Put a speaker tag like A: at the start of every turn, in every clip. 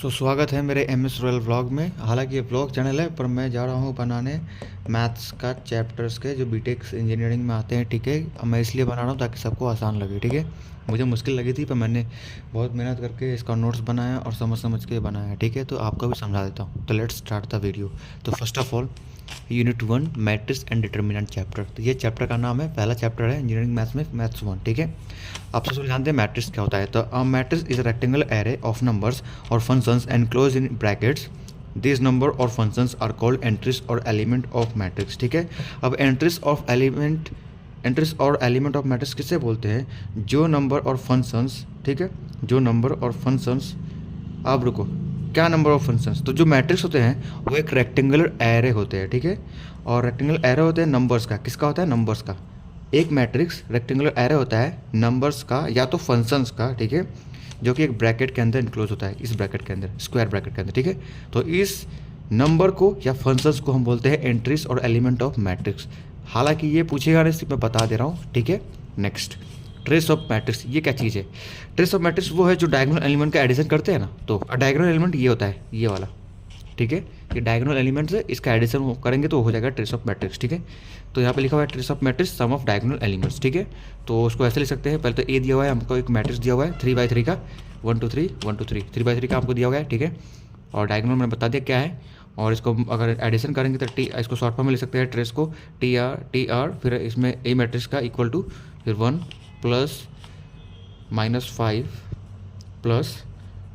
A: स्वागत है मेरे एम एस रॉयल व्लॉग में। हालांकि ये व्लॉग चैनल है पर मैं जा रहा हूँ बनाने मैथ्स का चैप्टर्स के जो बीटेक इंजीनियरिंग में आते हैं। ठीक है, अब मैं इसलिए बना रहा हूँ ताकि सबको आसान लगे। ठीक है, मुझे मुश्किल लगी थी पर मैंने बहुत मेहनत करके इसका नोट्स बनाया और समझ समझ के बनाया। ठीक है, तो आपको भी समझा देता हूँ। तो लेट्स स्टार्ट द वीडियो। तो first of all unit 1 matrix and determinant chapter. तो ये चैप्टर का नाम है, पहला चैप्टर है इंजीनियरिंग मैथ्स में, मैथ्स 1। ठीक है, आप सबसे जानते हैं मैट्रिक्स क्या होता है। तो matrix is a rectangular array of numbers और functions enclose in brackets. This number और फंक्शंस आर कॉल्ड एंट्रीज और एलिमेंट ऑफ मैट्रिक्स। ठीक है, अब एंट्रीज और एलिमेंट ऑफ मैट्रिक्स किसे बोलते हैं? जो नंबर और फंक्शंस, ठीक है, जो नंबर और फंक्शंस, आप रुको, क्या नंबर ऑफ फंक्शंस? तो जो मैट्रिक्स होते हैं वो एक रेक्टेंगुलर एरे होते हैं। ठीक है, और रेक्टेंगुलर एरे होते हैं नंबर्स का। किसका होता है? नंबर्स का। एक मैट्रिक्स रेक्टेंगुलर एरे होता है नंबर्स का या तो फंक्शंस का। ठीक है, जो कि एक ब्रैकेट के अंदर इंक्लोज होता है, इस ब्रैकेट के अंदर, स्क्वायर ब्रैकेट के अंदर। ठीक है, तो इस नंबर को या फंक्शंस को हम बोलते हैं एंट्रीज और एलिमेंट ऑफ मैट्रिक्स। हालांकि ये पूछेगा नहीं, सिर्फ मैं बता दे रहा हूँ। ठीक है, नेक्स्ट, ट्रेस ऑफ मैट्रिक्स। ये क्या चीज़ है? ट्रेस ऑफ मैट्रिक्स वो है जो डायगोनल एलिमेंट का एडिशन करते हैं ना। तो डायगोनल एलिमेंट ये होता है, ये वाला। ठीक है, ये डायगोनल एलिमेंट है, इसका एडिशन करेंगे तो हो जाएगा ट्रेस ऑफ मैट्रिक्स। ठीक है, तो यहाँ पे लिखा हुआ है trace of matrix sum of diagonal elements. ठीक है, तो उसको ऐसे लिख सकते हैं। पहले तो ए दिया हुआ है हमको, एक मैट्रिक्स दिया हुआ है 3x3 का, 1 2 3 1 2 3, 3x3 का हमको दिया हुआ है। ठीक है, और डायगोनल मैंने बता दिया क्या है। और इसको अगर एडिशन करेंगे तो इसको शॉर्ट फॉर्म में लिख सकते हैं ट्रेस को टी आर, फिर इसमें ए मैट्रिक्स का इक्वल टू फिर 1 प्लस -5 प्लस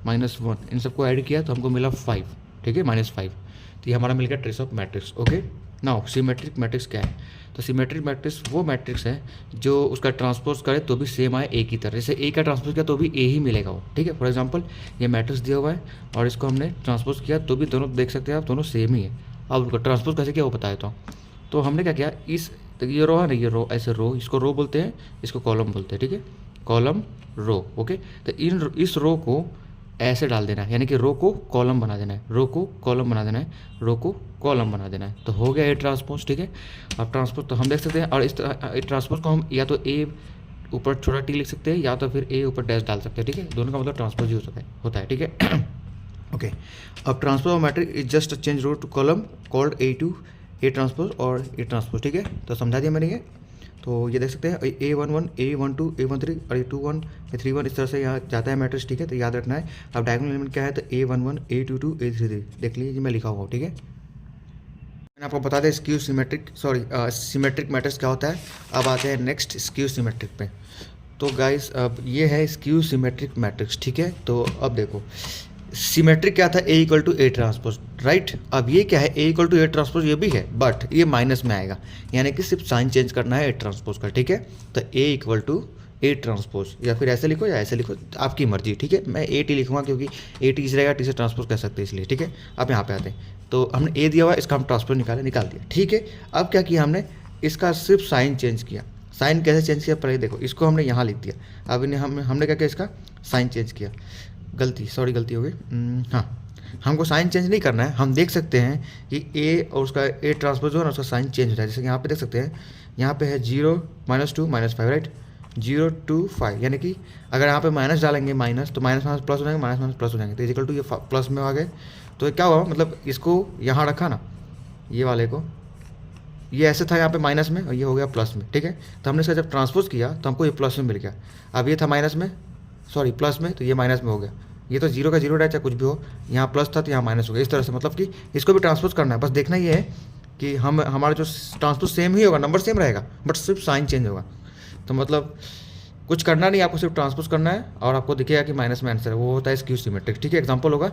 A: -1, इन सबको ऐड किया तो हमको मिला 5। ठीक है, -5। तो ये हमारा मिल गया trace of matrix. Okay, now symmetric matrix क्या है? तो सिमेट्रिक मैट्रिक्स वो मैट्रिक्स है जो उसका ट्रांसपोज करे तो भी सेम आए ए की तरह। जैसे ए का ट्रांसपोज किया तो भी ए ही मिलेगा वो। ठीक है, फॉर एग्जांपल ये मैट्रिक्स दिया हुआ है और इसको हमने ट्रांसपोज किया तो भी दोनों देख सकते हैं आप, दोनों सेम ही है। अब उनको ट्रांसपोज कैसे किया वो बता देता हूँ। तो हमने क्या किया, इस तो ये रो है ना, ये रो, ऐसे रो, इसको रो बोलते हैं, इसको कॉलम बोलते हैं। ठीक है, कॉलम रो। ओके, तो इस रो को ऐसे डाल देना है, यानी कि रो को कॉलम बना देना है, रो को कॉलम बना देना है, रो को कॉलम बना देना है। तो हो गया ए ट्रांसपोज। ठीक है, अब ट्रांसपोज तो हम देख सकते हैं, और इस ट्रांसपोज को हम या तो ए ऊपर छोटा टी लिख सकते हैं या तो फिर ए ऊपर डैश डाल सकते हैं। ठीक है, दोनों का मतलब ट्रांसपोज यूज होता है। ठीक है, ओके, अब transpose of matrix is just change row to column called A transpose और ए ट्रांसपोज। ठीक है, तो समझा दिया मैंने ये। तो ये देख सकते हैं A11 A12 A13 और A21 A31, इस तरह से यहाँ जाता है मैट्रिक्स। ठीक है, तो याद रखना है। अब डायगोनल एलिमेंट क्या है? तो A11 A22 A33, देख लीजिए मैं लिखा हुआ। ठीक है, मैंने आपको बता दें स्क्यू सिमेट्रिक, सिमेट्रिक मैट्रिक्स क्या होता है। अब आते हैं नेक्स्ट स्क्यू सिमेट्रिक पे। तो गाइस अब ये है स्क्यू सिमेट्रिक मैट्रिक्स। ठीक है, तो अब देखो सिमेट्रिक क्या था? A equal to A transpose, right. अब ये क्या है? A equal to A transpose ये भी है, बट ये माइनस में आएगा, यानी कि सिर्फ साइन चेंज करना है ए ट्रांसपोज का। ठीक है, तो ए इक्वल टू ए ट्रांसपोज, या फिर ऐसे लिखो या ऐसे लिखो, आपकी मर्जी। ठीक है, मैं ए टी लिखूंगा क्योंकि ए टी रहेगा, टी से ट्रांसपोज कर सकते हैं इसलिए। ठीक है, अब यहाँ पे आते हैं, तो हमने ए दिया हुआ, इसका हम ट्रांसपोज निकाल दिया। ठीक है, अब क्या किया हमने? इसका सिर्फ साइन चेंज किया। साइन कैसे चेंज किया? पहले देखो, इसको हमने यहाँ लिख दिया। अब इन्हें हमने क्या किया? इसका साइन चेंज किया। गलती हो गई। हाँ, हमको साइन चेंज नहीं करना है। हम देख सकते हैं कि ए और उसका ए ट्रांसपोज जो है ना, उसका साइन चेंज होता है। जैसे कि यहाँ पे देख सकते हैं, यहाँ पे है 0 -2 -5, राइट, 0 2 5, यानी कि अगर यहाँ पे माइनस डालेंगे, माइनस तो माइनस माइनस प्लस हो जाएंगे, माइनस माइनस प्लस हो जाएंगे, तो इक्वल टू ये प्लस में आ गए। तो क्या हुआ? मतलब इसको यहाँ रखा ना, ये वाले को, ये ऐसे था यहाँ पे माइनस में और ये हो गया प्लस में। ठीक है, तो हमने इसका जब ट्रांसपोज किया तो हमको ये प्लस में मिल गया। अब ये था माइनस में, प्लस में, तो ये माइनस में हो गया। ये तो 0 का 0 रहा, चाहे कुछ भी हो, यहाँ प्लस था तो यहाँ माइनस हो गया। इस तरह से मतलब कि इसको भी ट्रांसपोज करना है। बस देखना ये है कि हमारा जो ट्रांसपोज सेम ही होगा, नंबर सेम रहेगा, बट सिर्फ साइन चेंज होगा। तो मतलब कुछ करना नहीं, आपको सिर्फ ट्रांसपोज करना है और आपको दिखेगा कि माइनस में आंसर है। वो होता है स्क्यू सिमेट्रिक। ठीक है, एग्जाम्पल होगा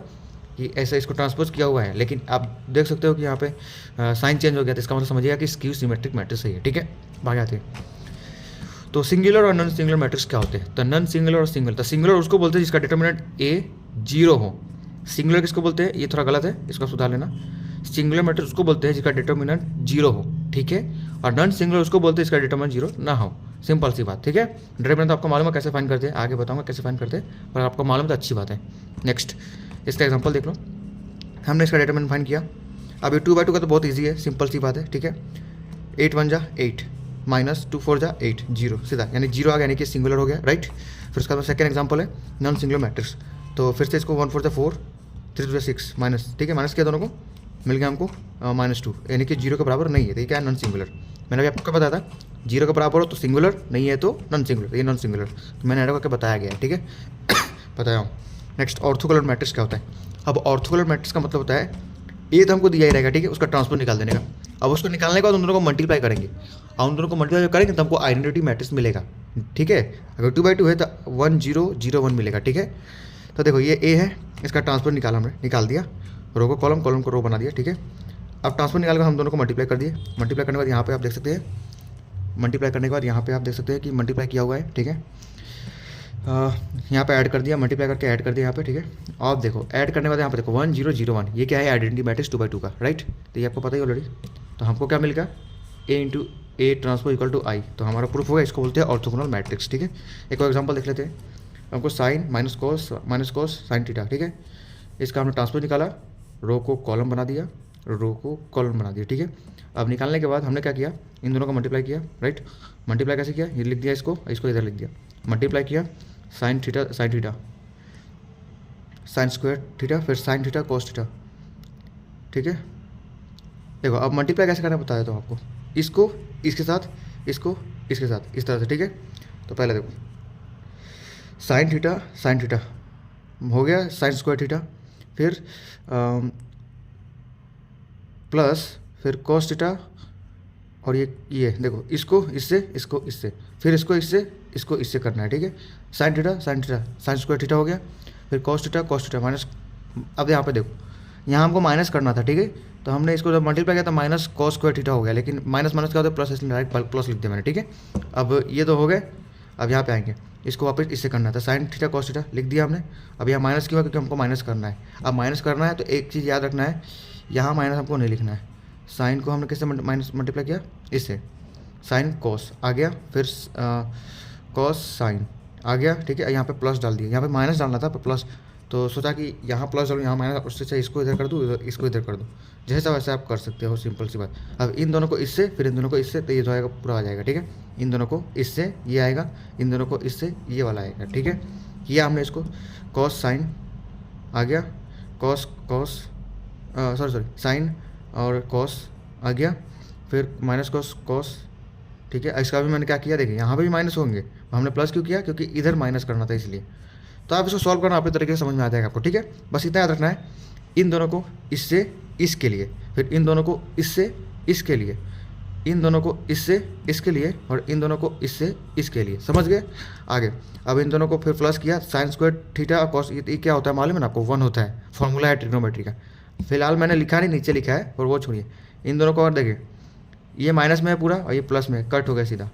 A: कि ऐसा इसको ट्रांसपोज किया हुआ है, लेकिन आप देख सकते हो कि यहाँ पे साइन चेंज हो गया, तो इसका मतलब समझिएगा कि स्क्यू सिमेट्रिक मैट्रिक्स सही है। ठीक है, भाग आते हैं। तो सिंगुलर और नॉन सिंगुलर मैट्रिक्स क्या होते हैं? तो नॉन सिंगुलर और सिंगुलर, तो सिंगुलर उसको बोलते हैं जिसका डिटर्मिनेंट ए 0 हो। सिंगुलर किसको बोलते हैं? ये थोड़ा गलत है, इसको सुधार लेना। सिंगुलर मैट्रिक्स उसको बोलते हैं जिसका डिटर्मिनेंट 0 हो। ठीक है, और नॉन सिंगुलर उसको बोलते हैं जिसका डिटर्मिनेंट 0 ना हो। सिंपल सी बात। ठीक है, डिटर्मिनेंट तो आपको मालूम है कैसे फाइंड करते हैं, आगे बताऊंगा कैसे फाइंड करते हैं, पर आपको मालूम तो अच्छी बात है। नेक्स्ट, इसका एग्जाम्पल देख लो। हमने इसका डिटर्मिनेंट फाइंड किया। अब ये 2/2 का तो बहुत ईजी है, सिंपल सी बात है। ठीक है, 8 1 जा 8 -2 4 जा 8, 0 सीधा, यानी 0 आ गया, यानी कि सिंगुलर हो गया, राइट। फिर उसका सेकंड एग्जांपल है नॉन सिंगुलर मैट्रिक्स। तो फिर से इसको 1 4 जा 4 3 2 6 माइनस, ठीक है, माइनस किया दोनों को, मिल गया हमको -2, यानी कि 0 के बराबर नहीं है, तो ये क्या है, नॉन सिंगुलर। मैंने अभी आपको क्या बताया था, 0 के बराबर हो तो सिंगुलर, नहीं है तो नॉन सिंगुलर, ये नॉन सिंगुलर, तो मैंने ऐड करके बताया गया है, ठीक है। बताया हूँ। नेक्स्ट ऑर्थोगोनल मैट्रिक्स क्या होता है। अब ऑर्थोगोनल मैट्रिक्स का मतलब होता है ये तो हमको दिया ही रहेगा, ठीक है, उसका ट्रांसपोज निकाल देने का। अब उसको निकालने के बाद उन दोनों को मल्टीप्लाई करेंगे, और उन दोनों को मल्टीप्लाई करेंगे तो हमको आइडेंटिटी मैट्रिक्स मिलेगा, ठीक है। अगर 2/2 है तो 1 0 0 1 मिलेगा, ठीक है। तो देखो ये ए है, इसका ट्रांसपोज निकाला, हमने निकाल दिया, रो को कॉलम, कॉलम को रो बना दिया, ठीक है। अब ट्रांसपोज निकाल कर हम दोनों को मल्टीप्लाई कर दिए, मल्टीप्लाई करने के बाद यहाँ पे आप देख सकते हैं, मल्टीप्लाई करने के बाद यहाँ पे आप देख सकते हैं कि मल्टीप्लाई किया हुआ है, ठीक है। यहाँ पे ऐड कर दिया, मल्टीप्लाई करके ऐड कर दिया यहाँ पे, ठीक है। और देखो ऐड करने के बाद यहाँ पे देखो 1 0 0 1, ये क्या है, आइडेंटिटी मैट्रिक्स 2/2 का, राइट। तो ये आपको पता ही ऑलरेडी। तो हमको क्या मिलेगा, A into A transpose equal to I, तो हमारा प्रूफ होगा, इसको बोलते हैं ऑर्थोगोनल मैट्रिक्स, ठीक है। एक और एग्जाम्पल देख लेते हैं। हमको sine minus cos sine theta, ठीक है। इसका हमने ट्रांसपोज निकाला, रो को कॉलम बना दिया, रो को कॉलम बना दिया, ठीक है। अब निकालने के बाद हमने क्या किया, इन दोनों का मल्टीप्लाई किया, राइट। मल्टीप्लाई कैसे किया, ये लिख दिया, इसको इधर लिख दिया, मल्टीप्लाई किया, sine theta sine square theta, फिर साइन थीटा कॉस थीटा, ठीक है। देखो अब मल्टीप्लाई कैसे करना बताया तो आपको, इसको इसके साथ, इसको इसके साथ, इस तरह से, ठीक है। तो पहले देखो साइन थीटा हो गया साइन स्क्वायर थीटा, फिर प्लस, फिर कॉस थीटा, और ये देखो इसको इससे, फिर इसको इससे करना है, ठीक है। Sine theta sine square theta हो गया, फिर कॉस थीटा माइनस। अब यहाँ पे देखो यहाँ हमको माइनस करना था, ठीक है। तो हमने इसको जब मल्टीप्लाई किया तो माइनस कॉस स्क्वायर थीटा हो गया, लेकिन माइनस क्या होता है, प्लस, इसलिए डायरेक्ट प्लस लिख दिया मैंने, ठीक है। अब ये तो हो गए, अब यहाँ पे आएंगे, इसको वापस इससे करना था, साइन थीटा कॉस थीटा लिख दिया हमने। अब यहाँ माइनस क्यों है, क्योंकि हमको माइनस करना है। अब माइनस करना है तो एक चीज़ याद रखना है, यहाँ माइनस हमको नहीं लिखना है। साइन को हमने किससे माइनस मल्टीप्लाई किया, इससे, साइन कॉस आ गया, फिर कॉस साइन आ गया, ठीक है। यहाँ पे प्लस डाल दिया, यहाँ पे माइनस डालना था पर प्लस, तो सोचा कि यहाँ प्लस डालूँ, यहाँ माइनस, उससे चाहे इसको इधर कर दूँ, इसको इधर कर दूँ, जैसा वैसे आप कर सकते हो, सिंपल सी बात। अब इन दोनों को इससे, फिर इन दोनों को इससे, तो ये जो आएगा पूरा आ जाएगा, ठीक है। इन दोनों को इससे ये आएगा, इन दोनों को इससे ये वाला आएगा, ठीक है। किया हमने इसको, कॉस साइन आ गया, सॉरी साइन और कॉस आ गया, फिर माइनस कॉस, ठीक है। इसका भी मैंने क्या किया, देखिए यहाँ पे भी माइनस होंगे, हमने प्लस क्यों किया, क्योंकि इधर माइनस करना था इसलिए। तो आप इसको सॉल्व करना अपने तरीके से समझ में आ जाएगा आपको, ठीक है। बस इतना याद रखना है, इन दोनों को इससे इसके लिए, फिर इन दोनों को इससे इसके लिए, इन दोनों को इससे इसके लिए, और इन दोनों को इससे इसके लिए, समझ गए। आगे अब इन दोनों को फिर प्लस किया, साइन स्क्वायर थीटा और कॉस, ये क्या होता है मालूम है ना आपको, 1 होता है, फॉर्मूला है ट्रिग्नोमेट्री का। फिलहाल मैंने लिखा नहीं, नीचे लिखा है, और वो छोड़िए। इन दोनों को और देखिए, ये माइनस में है पूरा और ये प्लस में, कट हो गया सीधा,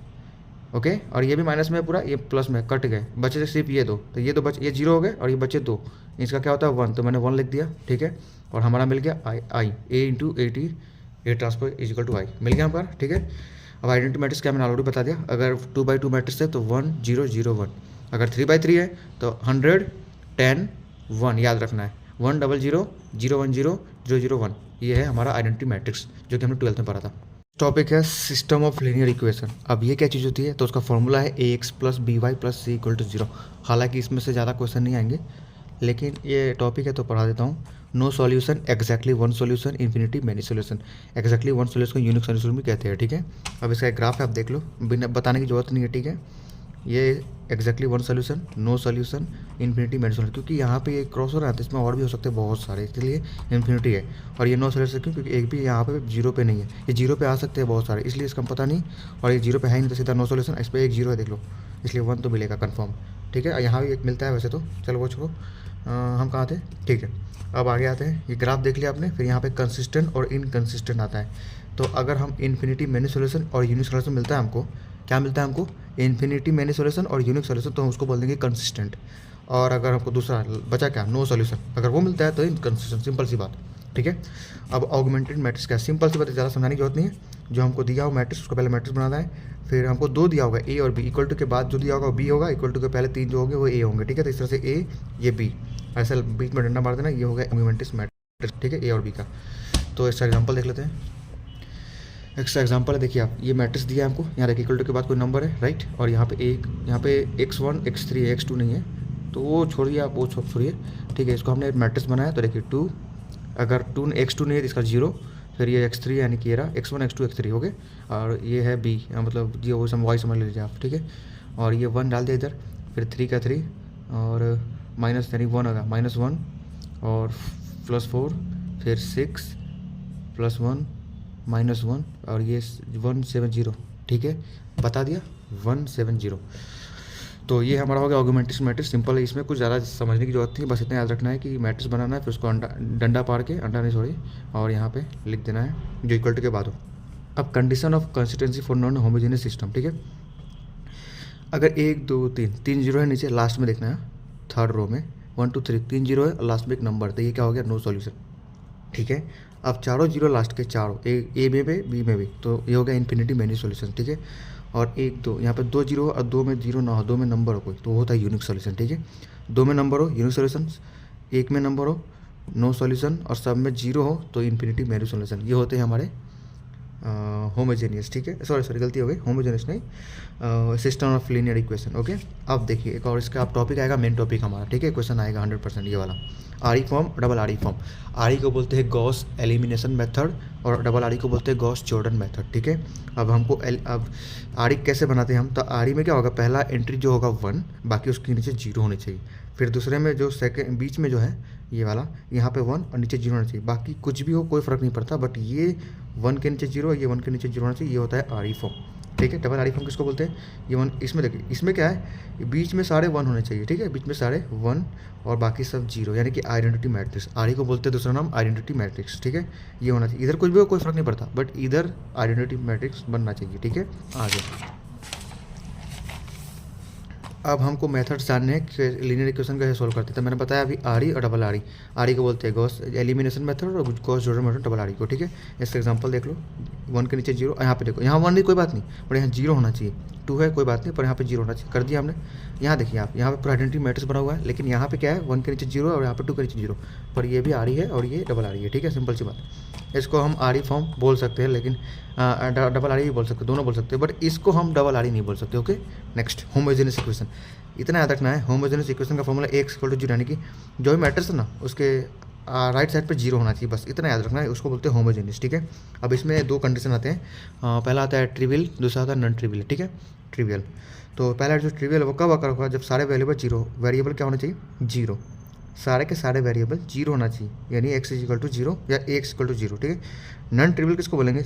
A: ओके। और ये भी माइनस में है पूरा, ये प्लस में कट गए, बचे सिर्फ ये दो, तो ये दो बचे, ये 0 हो गए और ये बचे 2, इसका क्या होता है 1, तो मैंने 1 लिख दिया, ठीक है। और हमारा मिल गया I A into A transpose is equal to I, मिल गया हमारा, ठीक है। अब आइडेंटिटी मैट्रिक्स क्या मैंने ऑलरेडी बता दिया, अगर 2/2 मैट्रिक्स है तो 1 0 0 1, अगर 3/3 है तो 100 10 1, याद रखना है, 1 0 0 0 1 0 0 0 1, ये है हमारा आइडेंटिटी मैट्रिक्स जो कि हमने 12th में पढ़ा था। टॉपिक है सिस्टम ऑफ लीनियर इक्वेशन। अब ये क्या चीज़ होती है, तो उसका फॉर्मूला है ax + by + c = 0। हालांकि इसमें से ज़्यादा क्वेश्चन नहीं आएंगे, लेकिन ये टॉपिक है तो पढ़ा देता हूँ। No solution, exactly 1 solution, infinity many solution. Exactly 1 solution को यूनिक सॉल्यूशन भी कहते हैं, ठीक है। अब इसका एक ग्राफ है, आप देख लो, बिना बताने की जरूरत नहीं है, ठीक है। ये exactly 1 solution, no solution, infinity many solution, क्योंकि यहाँ पे ये क्रॉस हो रहा है तो इसमें और भी हो सकते हैं बहुत सारे, इसलिए इन्फिनिटी है। और ये नो सॉल्यूशन क्यों, क्योंकि एक भी यहाँ पे 0 पे नहीं है, ये 0 पे आ सकते हैं बहुत सारे, इसलिए इसका पता नहीं। और ये 0 पे है ही नहीं तो सीधा नो सॉल्यूशन, इस पर एक 0 है, देख लो, इसलिए 1 तो मिलेगा कन्फर्म, ठीक है। यहाँ भी एक मिलता है वैसे तो, चलो वो छोड़ो, हम कहाँ थे, ठीक है। अब आगे आते हैं, ये ग्राफ देख लिया आपने, फिर यहाँ पे कंसिस्टेंट और इनकंसिस्टेंट आता है। तो अगर हम इन्फिनिटी मैनी सॉल्यूशन और यूनिक सॉल्यूशन मिलता है हमको, क्या मिलता है हमको, इन्फिनिटी मैनी सॉल्यूशन और यूनिक सॉल्यूशन, तो हम उसको बोल देंगे कंसिस्टेंट। और अगर हमको दूसरा बचा क्या, नो सॉल्यूशन, अगर वो मिलता है तो इनकंसिस्टेंट, सिंपल सी बात, ठीक है। अब ऑगमेंटेड मैट्रिक्स क्या, सिंपल सी बात, ज़्यादा समझाने की जरूरत नहीं है। जो हमको दिया हो मैट्रिक्स, उसको पहले मैट्रिक्स बनाना है, फिर हमको 2 दिया होगा, ए और बी, इक्वल टू के बाद जो दिया होगा वो बी होगा, इक्वल टू के पहले 3 जो होंगे वो ए होंगे, ठीक है। तो इस तरह से ए, ये बी, ऐसा बीच में डंडा मार देना, ये हो गया ऑगमेंटेड मैट्रिक्स, ठीक है, ए और बी का। तो इसका एग्जाम्पल देख लेते हैं। एक्स्ट्रा एग्जाम्पल है, देखिए आप, ये मैट्रिक्स दिया है हमको, यहाँ देखिए इक्वल टू के बाद कोई नंबर है, राइट। और यहाँ पे एक, यहाँ पे x1 x3 x2 नहीं है, तो वो छोड़िए, आप वो छोड़िए, ठीक है। इसको हमने मैट्रिक्स बनाया तो देखिए 2, अगर x2 नहीं है तो इसका 0, फिर ये x3 यानी कि ये रहा x1 x2 x3 हो गए, और ये है b, मतलब ये वो वाई समझ लीजिए आप, ठीक है। और ये 1 डाल दिया इधर, फिर 3 का 3 और माइनस यानी 1 होगा, -1 और +4, फिर 6 +1 -1 और ये 170, ठीक है, बता दिया 170। तो ये हमारा हो गया ऑगमेंटेशन मैट्रिक्स। सिंपल है, इसमें कुछ ज़्यादा समझने की जरूरत नहीं, बस इतना याद रखना है कि मैट्रिक्स बनाना है, फिर उसको डंडा पार के, अंडा नहीं सॉरी, और यहाँ पे लिख देना है जो इक्वल टू के बाद हो। अब condition of consistency for non homogeneous system, ठीक है। अगर 1 2 3 3 जीरो है नीचे, लास्ट में देखना है थर्ड रो में 1 2 3 3 जीरो है और लास्ट में एक नंबर, तो ये क्या हो गया, नो सॉल्यूशन, ठीक है। अब चारों जीरो लास्ट के चारों, ए में भी बी में भी, तो ये हो गया इन्फिनिटी मैनी सॉल्यूशन, ठीक है। और 1 2 यहाँ पे 2 जीरो और 2 में जीरो ना हो, 2 में नंबर हो कोई, तो वो होता है यूनिक सॉल्यूशन, ठीक है। 2 में नंबर हो यूनिक सॉल्यूशन, 1 में नंबर हो नो सॉल्यूशन, और सब में जीरो हो तो इन्फिनिटी मैनी सॉल्यूशन। ये होते हैं हमारे होमोजेनियस, ठीक है, सॉरी गलती हो गई, होमोजेनियस नहीं, system of linear equation, okay. अब देखिए एक और इसका अब टॉपिक आएगा, मेन टॉपिक हमारा, ठीक है, क्वेश्चन आएगा 100% ये वाला, आरी फॉर्म, डबल आरी फॉर्म। आरी को बोलते हैं गॉस एलिमिनेशन मेथड और डबल आरी को बोलते हैं गॉस जॉर्डन मेथड, ठीक है। अब हमको अब आरी कैसे बनाते हैं हम, तो आरी में क्या होगा, पहला एंट्री जो होगा 1, बाकी उसके नीचे 0 होनी चाहिए। फिर दूसरे में जो सेकंड बीच में जो है ये वाला, यहाँ पे 1 और नीचे 0 होना चाहिए, बाकी कुछ भी हो कोई फ़र्क नहीं पड़ता, बट ये 1 के नीचे 0, ये 1 के नीचे 0 होना चाहिए, ये होता है आरी फॉर्म, ठीक है। डबल आरी फॉर्म किसको बोलते हैं, ये 1, इसमें देखिए इसमें क्या है, बीच में सारे 1 होने चाहिए, ठीक है, बीच में सारे 1 और बाकी सब 0, यानी कि आइडेंटिटी मैट्रिक्स। आरी को बोलते हैं दूसरा नाम आइडेंटिटी मैट्रिक्स, ठीक है, ये होना चाहिए। इधर कुछ भी हो कोई फ़र्क नहीं पड़ता, बट इधर आइडेंटिटी मैट्रिक्स बनना चाहिए, ठीक है। आगे अब हमको मेथड्स जानने हैं कि लीनियर इक्वेशन कैसे सोल्व करते हैं। तो मैंने बताया अभी आरी और डबल आरी। आरी को बोलते हैं गॉस एलिमिनेशन मेथड और गॉस जॉर्डन मेथड डबल आरी को, ठीक है। इसका एग्जांपल देख लो, 1 के नीचे 0, यहाँ पे देखो, यहाँ 1 नहीं कोई बात नहीं, पर यहाँ 0 होना चाहिए, 2 है कोई बात नहीं, पर यहाँ पे 0 होना चाहिए, कर दिया हमने। यहाँ देखिए आप, यहाँ पे पूरा आइडेंटिटी मैट्रिक्स बना हुआ है, लेकिन यहाँ पे क्या है, 1 के नीचे 0 और यहाँ पे 2 के नीचे 0, पर ये भी आरी है और ये डबल आरी है, ठीक है, सिंपल सी बात। इसको हम आरी फॉर्म बोल सकते हैं, लेकिन डबल आरी भी बोल सकते हैं, दोनों बोल सकते हैं, बट इसको हम डबल आरी नहीं बोल सकते, ओके। नेक्स्ट होमोजेनियस इक्वेशन, इतना याद रखना है, होमोजेनियस इक्वेशन का फॉर्मूला x = 0, यानी कि जो भी मैट्रिक्स है ना उसके राइट साइड पे 0 होना चाहिए, बस इतना याद रखना है, उसको बोलते हैं होमोजेनियस, ठीक है। अब इसमें 2 कंडीशन आते हैं, पहला आता है ट्रिवियल, दूसरा आता है नॉन ट्रिवियल, ठीक है। ट्रिवियल, तो पहला जो ट्रिवियल वो कब आकर होगा, जब सारे वेरिएबल 0, वेरिएबल क्या होना चाहिए 0, सारे के सारे वेरिएबल 0 होना चाहिए, यानी x = 0 या x = 0, ठीक है। नॉन ट्रिवियल किसको बोलेंगे,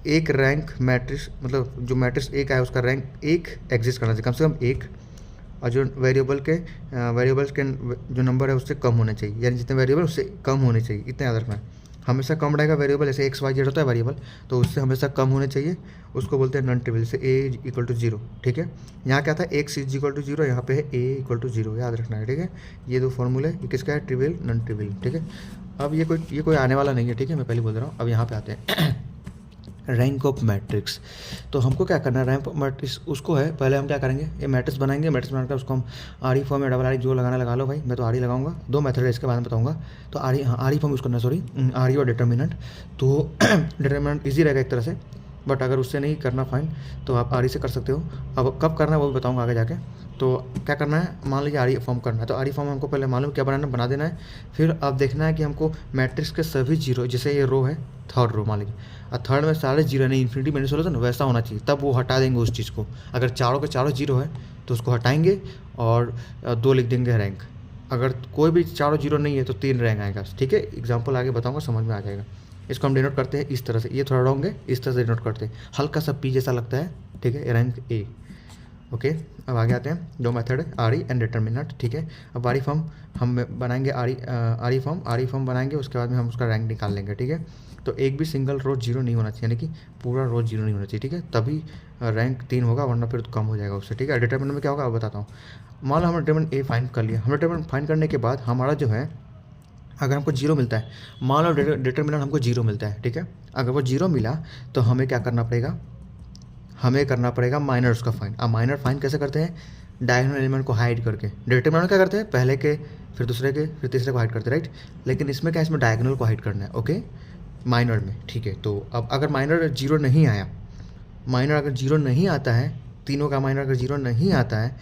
A: एक रैंक मैट्रिक्स, मतलब जो मैट्रिक्स एक है उसका रैंक 1 एग्जिस्ट करना चाहिए, कम से कम 1, और जो वेरिएबल्स के जो नंबर है उससे कम होने चाहिए, यानी जितने वेरिएबल उससे कम होने चाहिए, इतना याद रखना है। हमेशा कम रहेगा वेरिएबल, जैसे x y z होता है वेरिएबल, तो उससे हमेशा कम होने चाहिए, उसको बोलते हैं नॉन ट्रिवियल, से a = 0, ठीक है। यहाँ क्या था, x = 0, यहाँ पे है a = 0, याद रखना है, ठीक है। ये 2 फॉर्मूले, ये किसका है, ट्रिवियल नॉन ट्रिवियल, ठीक है। अब ये कोई आने वाला नहीं है, ठीक है, मैं पहले बोल रहा हूँ। अब यहाँ पे आते हैं रैंक ऑफ मैट्रिक्स। तो हमको क्या करना है, रैंक ऑफ मैट्रिक्स उसको है, पहले हम क्या करेंगे, ये मैट्रिक्स बनाएंगे, मैट्रिक्स बनाकर उसको हम आरी फॉर्म या डबल आरी जो लगाना लगा लो भाई, मैं तो आरी लगाऊंगा, 2 मेथड है इसके बाद में बताऊंगा। तो आरी, हाँ आरी फॉर्म यूज़ करना, सॉरी आरी और डिटर्मिनेंट, तो डिटर्मिनेंट ईजी रहेगा एक तरह से, बट अगर उससे नहीं करना फाइन तो आप आरी से कर सकते हो। अब कब करना है वो भी बताऊँगा आगे जाके। तो क्या करना है, मान लीजिए आरी फॉर्म करना है, तो आरी फॉर्म हमको पहले मालूम क्या बनाना, बना देना है। फिर अब देखना है कि हमको मैट्रिक्स के सभी 0, जैसे ये रो है थर्ड रो मान लीजिए, और थर्ड में सारे 0 नहीं, इन्फिनिटी मैनी सॉल्यूशन वैसा होना चाहिए, तब वो हटा देंगे उस चीज़ को। अगर चारों के चारों 0 है तो उसको हटाएंगे और 2 लिख देंगे रैंक। अगर कोई भी चारों 0 नहीं है तो 3 रैंक आएगा, ठीक है। एग्जाम्पल आगे बताऊँगा, समझ में आ जाएगा। इसको हम डिनोट करते हैं इस तरह से, ये थोड़ा रॉन्ग है, इस तरह से डिनोट करते हैं, हल्का सा पी जैसा लगता है, ठीक है, रैंक ए, ओके। अब आगे आते हैं, 2 मेथड है आरी एंड डिटर्मिनेंट, ठीक है। अब आरी फॉर्म हम बनाएंगे, आरी फॉर्म बनाएंगे, उसके बाद में हम उसका रैंक निकाल लेंगे, ठीक है। तो एक भी सिंगल रो 0 नहीं होना चाहिए, यानी कि पूरा रो 0 नहीं होना चाहिए, ठीक है, तभी रैंक 3 होगा, वरना फिर कम हो जाएगा उससे, ठीक है। डिटर्मिनेंट में क्या होगा अब बताता हूँ। मान लो हमने डिटर्मिनेंट ए फाइंड कर लिया, हमने डिटर्मिनेंट फाइंड करने के बाद हमारा जो है, अगर हमको 0 मिलता है, मान लो डिटर्मिनेंट हमको 0 मिलता है, ठीक है। अगर वो 0 मिला तो हमें क्या करना पड़ेगा, हमें करना पड़ेगा माइनर उसका फाइंड। अब माइनर फाइंड कैसे करते हैं, डायगोनल एलिमेंट को हाइड करके। डिटर्मिनेंट क्या करते हैं, पहले के फिर दूसरे के फिर तीसरे को हाइड करते हैं, राइट। लेकिन इसमें क्या, इसमें डायगोनल को हाइड करना है, ओके, माइनर में, ठीक है। तो अब अगर माइनर 0 नहीं आया, माइनर अगर 0 नहीं आता है, तीनों का माइनर अगर 0 नहीं आता है,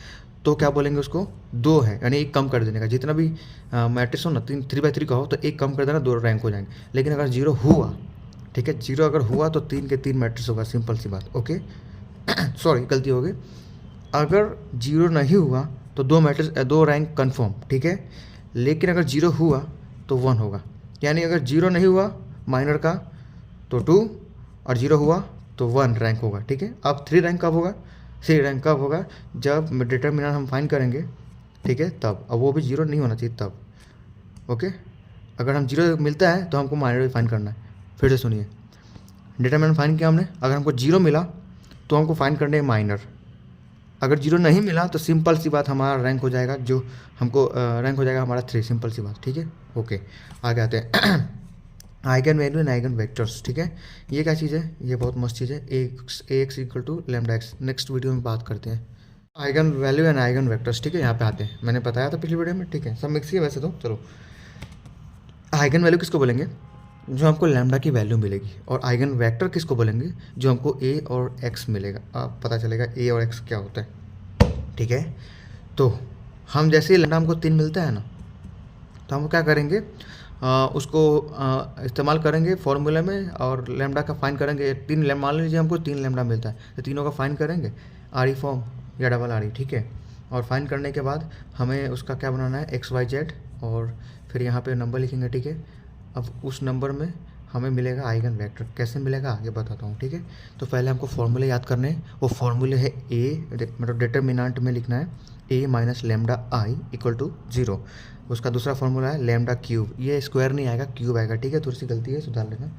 A: तो क्या बोलेंगे उसको, 2 है यानी एक कम कर देने का, जितना भी मैट्रिक्स हो ना 3x3 का हो तो एक कम कर देना, 2 रैंक हो जाएंगे। लेकिन अगर 0 हुआ, ठीक है, 0 अगर हुआ तो 3 के 3 मैट्रिक्स होगा, सिंपल सी बात। ओके सॉरी गलती हो गई, अगर 0 नहीं हुआ तो 2 मैट्रिक्स 2 रैंक कन्फर्म, ठीक है। लेकिन अगर 0 हुआ तो 1 होगा, यानी अगर 0 नहीं हुआ माइनर का तो 2 और 0 हुआ तो 1 रैंक होगा, ठीक है। अब 3 रैंक कब होगा, 3 रैंक कब होगा, जब डिटरमिनेंट हम फाइंड करेंगे, ठीक है, तब। अब वो भी 0 नहीं होना चाहिए तब। ओके, अगर हम 0 मिलता है तो हमको माइनर भी फाइंड करना है। फिर से सुनिए, डिटरमिनेंट फाइंड किया हमने, अगर हमको 0 मिला तो हमको फाइंड करने है माइनर, अगर 0 नहीं मिला तो सिंपल सी बात हमारा रैंक हो जाएगा, जो हमको रैंक हो जाएगा हमारा 3, सिंपल सी बात, ठीक है। ओके आगे आते हैं eigen value and eigen vectors, ठीक है। ये क्या चीज़ है, ये बहुत मस्त चीज़ है, x equal to lambda x, next video में बात करते हैं। Eigen value and eigen vectors, ठीक है, यहाँ पे आते हैं, मैंने बताया था पिछली वीडियो में, ठीक है, सब मिक्स ही है वैसे तो। चलो, आइगन वैल्यू किसको बोलेंगे, जो हमको लैम्डा की वैल्यू मिलेगी, और आइगन वेक्टर किसको बोलेंगे, जो हमको ए और एक्स मिलेगा। अब पता चलेगा ए और एक्स क्या होता है, ठीक है। तो हम जैसे ही लैम्डा हमको 3 मिलता है ना, तो हम क्या करेंगे, उसको इस्तेमाल करेंगे फॉर्मूले में, और लैम्डा का फाइंड करेंगे। 3 मान लीजिए हमको 3 लैम्डा मिलता है, तो तीनों का फाइंड करेंगे, आर ई फॉर्म या डबल आर ई, ठीक है। और फाइंड करने के बाद हमें उसका क्या बनाना है, एक्स वाई जेड, और फिर यहाँ पे नंबर लिखेंगे, ठीक है। अब उस नंबर में हमें मिलेगा आइगन वेक्टर, कैसे मिलेगा आगे बताता हूँ, ठीक है। तो पहले हमको फॉर्मूले याद करने हैं, वो फॉर्मूले है ए, मतलब डिटरमिनेंट में लिखना है A minus lambda I equal to 0। उसका दूसरा फॉर्मूला है लेमडा क्यूब, ये स्क्वायर नहीं आएगा, क्यूब आएगा, ठीक है, थोड़ी सी गलती है, सुधार लेना।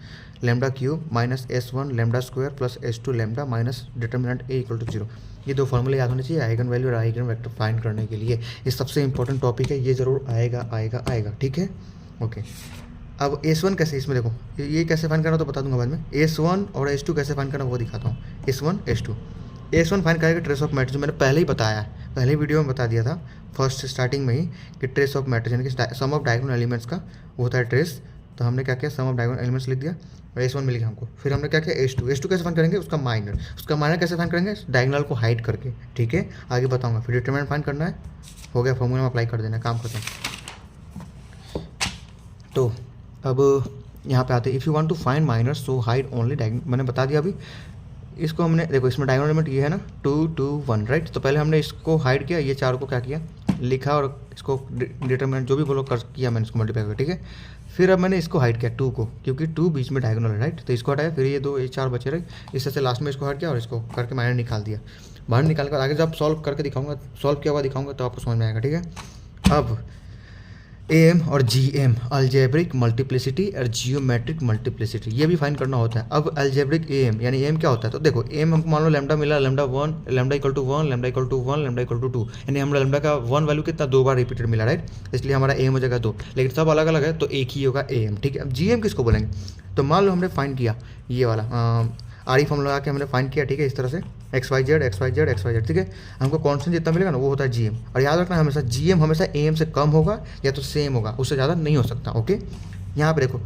A: Lambda cube minus S1 lambda square plus S2 lambda minus determinant A equal to 0। ये 2 फॉर्मूले याद होने चाहिए आइगन वैल्यू और आइगन वेक्टर फाइंड करने के लिए। ये सबसे इंपॉर्टेंट टॉपिक है, ये ज़रूर आएगा आएगा आएगा, ठीक है। ओके, अब S1 कैसे, इसमें देखो ये कैसे फाइंड करना तो बता दूंगा बाद में। S1 और S2 कैसे फाइंड करना वो दिखाता हूँ। S1 S2 फाइंड करेगा ट्रेस ऑफ मैट्रिक्स, जो मैंने पहले ही बताया है, पहले वीडियो में बता दिया था फर्स्ट स्टार्टिंग में ही, कि ट्रेस ऑफ मैट्रिक्स यानी कि सम ऑफ डायगोनल एलिमेंट्स का वो होता है ट्रेस। तो हमने क्या किया, सम ऑफ डायगोनल एलिमेंट्स लिख दिया, और S1 मिल गया हमको। फिर हमने क्या किया, S2 कैसे फाइंड करेंगे, उसका माइनर कैसे फाइंड करेंगे, डायगोनल को हाइड करके, ठीक है, आगे बताऊंगा। फिर डिटरमिनेंट फाइंड करना है, हो गया, फॉर्मूला में अप्लाई कर देना, काम खत्म। तो अब यहाँ पे आते हैं, if you want to find minor so hide only diagonal, मैंने बता दिया अभी। इसको हमने देखो, इसमें डायगोनल एलिमेंट ये है ना 2 2 1, राइट। तो पहले हमने इसको हाइड किया, ये 4 को क्या किया, लिखा, और इसको डिटरमिनेंट जो भी बोलो कर किया मैंने, इसको मल्टीप्लाई कर, ठीक है। फिर अब मैंने इसको हाइड किया 2 को, क्योंकि 2 बीच में डायगोनल है, राइट। तो इसको हटाया, फिर ये 4 बचे रहे, इससे से लास्ट में इसको हट किया, और इसको करके माइनर निकाल दिया। बाहर निकाल कर आगे जब सॉल्व करके दिखाऊंगा, सॉल्व किया हुआ दिखाऊंगा, तो आपको समझ में आएगा, ठीक है। अब AM और GM, अलजेब्रिक मल्टीप्लिसिटी और जियोमेट्रिक मल्टीप्लिसिटी, ये भी फाइंड करना होता है। अब अलजेब्रिक AM यानी AM क्या होता है, तो देखो AM हमको मान लो लैम्डा मिला, lambda 1, lambda equal to 1, lambda equal to 1, lambda equal to 2, यानी हमारा लैम्डा का 1 वैल्यू कितना 2 बार रिपीटेड मिला, राइट। इसलिए हमारा AM हो जाएगा 2, लेकिन सब अलग अलग है तो एक ही होगा AM, ठीक है। अब GM किसको बोलेंगे, तो मान लो हमने फाइंड किया ये वाला आर ई फॉर्म लगा के हमने फाइंड किया, ठीक है, इस तरह से एक्स वाई जेड, ठीक है। हमको कॉन्स्टेंट जितना मिलेगा ना वो होता है GM, और याद रखना हमेशा GM हमेशा AM से कम होगा या तो सेम होगा, उससे ज़्यादा नहीं हो सकता। ओके, यहाँ पे देखो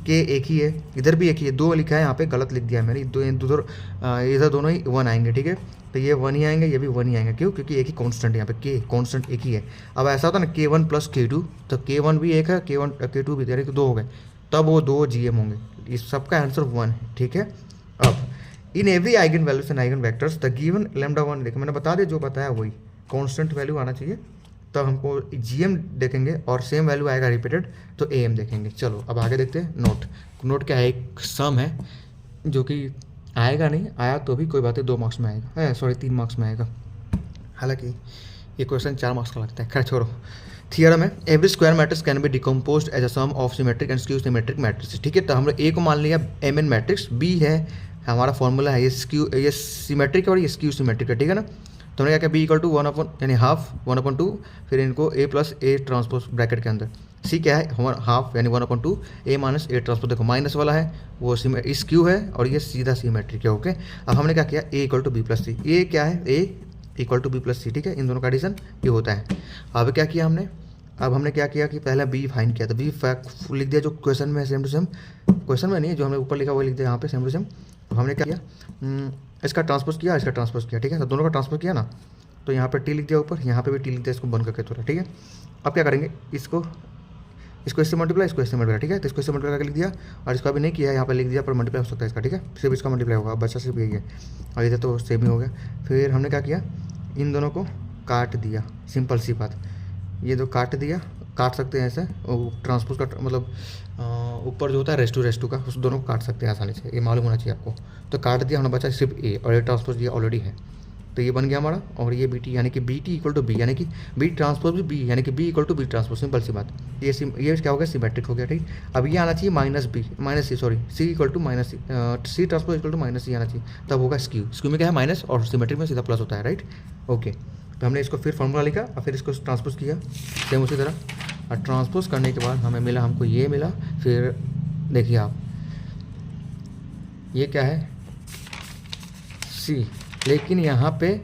A: K एक ही है, इधर भी एक ही है, 2 लिखा है, यहाँ पे गलत लिख दिया है मैंने, इधर दोनों ही 1 आएंगे, ठीक है। तो ये 1 ही आएंगे, ये भी 1 ही आएंगे, क्यों, क्योंकि एक ही कॉन्स्टेंट है यहाँ पे, K कॉन्स्टेंट एक ही है। अब ऐसा होता है ना K1 प्लस K2, तो K1 भी एक है, K2 भी, यानी कि 2 हो गए, तब वो 2 GM होंगे। इस सबका आंसर 1 है, ठीक है। अब in every eigen values and eigen vectors the given lambda 1, देखो मैंने बता दिया, जो बताया वही कांस्टेंट वैल्यू आना चाहिए, तब हमको GM देखेंगे, और सेम वैल्यू आएगा रिपीटेड तो AM देखेंगे। चलो अब आगे देखते हैं। नोट क्या है, एक सम है जो कि आएगा नहीं, आया तो भी कोई बात है, 2 मार्क्स में आएगा, सॉरी 3 मार्क्स में आएगा, हालांकि ये क्वेश्चन 4 मार्क्स का लगता है, खैर छोड़ो। थियरम है, every square matrix can be decomposed as a sum of symmetric and skew symmetric matrix, ठीक है। तो हम लोग A को मान लिया MN मैट्रिक्स, B है हमारा फॉर्मूला है, ये सिमेट्रिक और ये स्क्यू सिमेट्रिक है, ठीक है ना। तो हमने क्या किया, B इक्वल टू 1 यानी हाफ 1/2, फिर इनको A plus A transpose bracket के अंदर, C क्या है हाफ यानी 1/2 A माइनस A ट्रांसपोज, देखो माइनस वाला है वो स्क्यू है, और ये सीधा सिमेट्रिक है। ओके, अब हमने क्या किया, A equal to B plus C, ये क्या है, A equal to B plus C, ठीक है, इन दोनों का एडिशन ये होता है। अब क्या किया हमने, अब हमने क्या किया कि पहले B फाइंड किया, तो B फैक्ट लिख दिया जो क्वेश्चन में है, सेम टू सेम, क्वेश्चन में नहीं है, जो हमने ऊपर लिखा वो लिख दिया यहाँ पे सेम टू सेम। तो हमने क्या किया, इसका ट्रांसपोज किया, इसका ट्रांसपोज किया, ठीक है, तो दोनों का ट्रांसपोज किया ना, तो यहाँ पर टी लिख दिया ऊपर, यहाँ पे भी टी लिख दिया, इसको बंद करके थोड़ा, ठीक है। अब क्या करेंगे, इसको इससे मल्टीप्लाई, इसको इससे मल्टीप्लाई, ठीक है। तो इसको इससे मल्टीप्लाई करके लिख दिया, और इसका भी नहीं किया, यहाँ पर लिख दिया, पर मल्टीप्लाई हो सकता है इसका, ठीक है। सिर्फ इसका मल्टीप्लाई होगा, बच्चा सिर्फ यही है, और इधर तो सेम ही हो गया। फिर हमने क्या किया, इन दोनों को काट दिया, सिंपल सी बात। ये दो काट दिया, काट सकते हैं ऐसे, ट्रांसपोज का मतलब ऊपर जो होता है रेस्टू का, उस दोनों को काट सकते हैं आसानी से, ये मालूम होना चाहिए आपको। तो काट दिया, हमने बचा सिर्फ ए, और ये ट्रांसपोज ये ऑलरेडी है, तो ये बन गया हमारा। और ये बी टी यानी कि B T equal to B, यानी कि बी ट्रांसपोज भी बी, यानी कि B equal to B transpose, simple सी बात। ये क्या हो गया, सिमेट्रिक हो गया, ठीक। अब ये आना चाहिए C equal to minus C transpose equal to minus C आना चाहिए, तब होगा स्क्यू में क्या है माइनस, और सिमेट्रिक में सीधा प्लस होता है, राइट। ओके, तो हमने इसको फिर फॉर्मूला लिखा और फिर इसको ट्रांसपोज किया सेम उसी तरह, और ट्रांसपोज करने के बाद हमें मिला, हमको ये मिला। फिर देखिए आप, ये क्या है सी, लेकिन यहाँ पे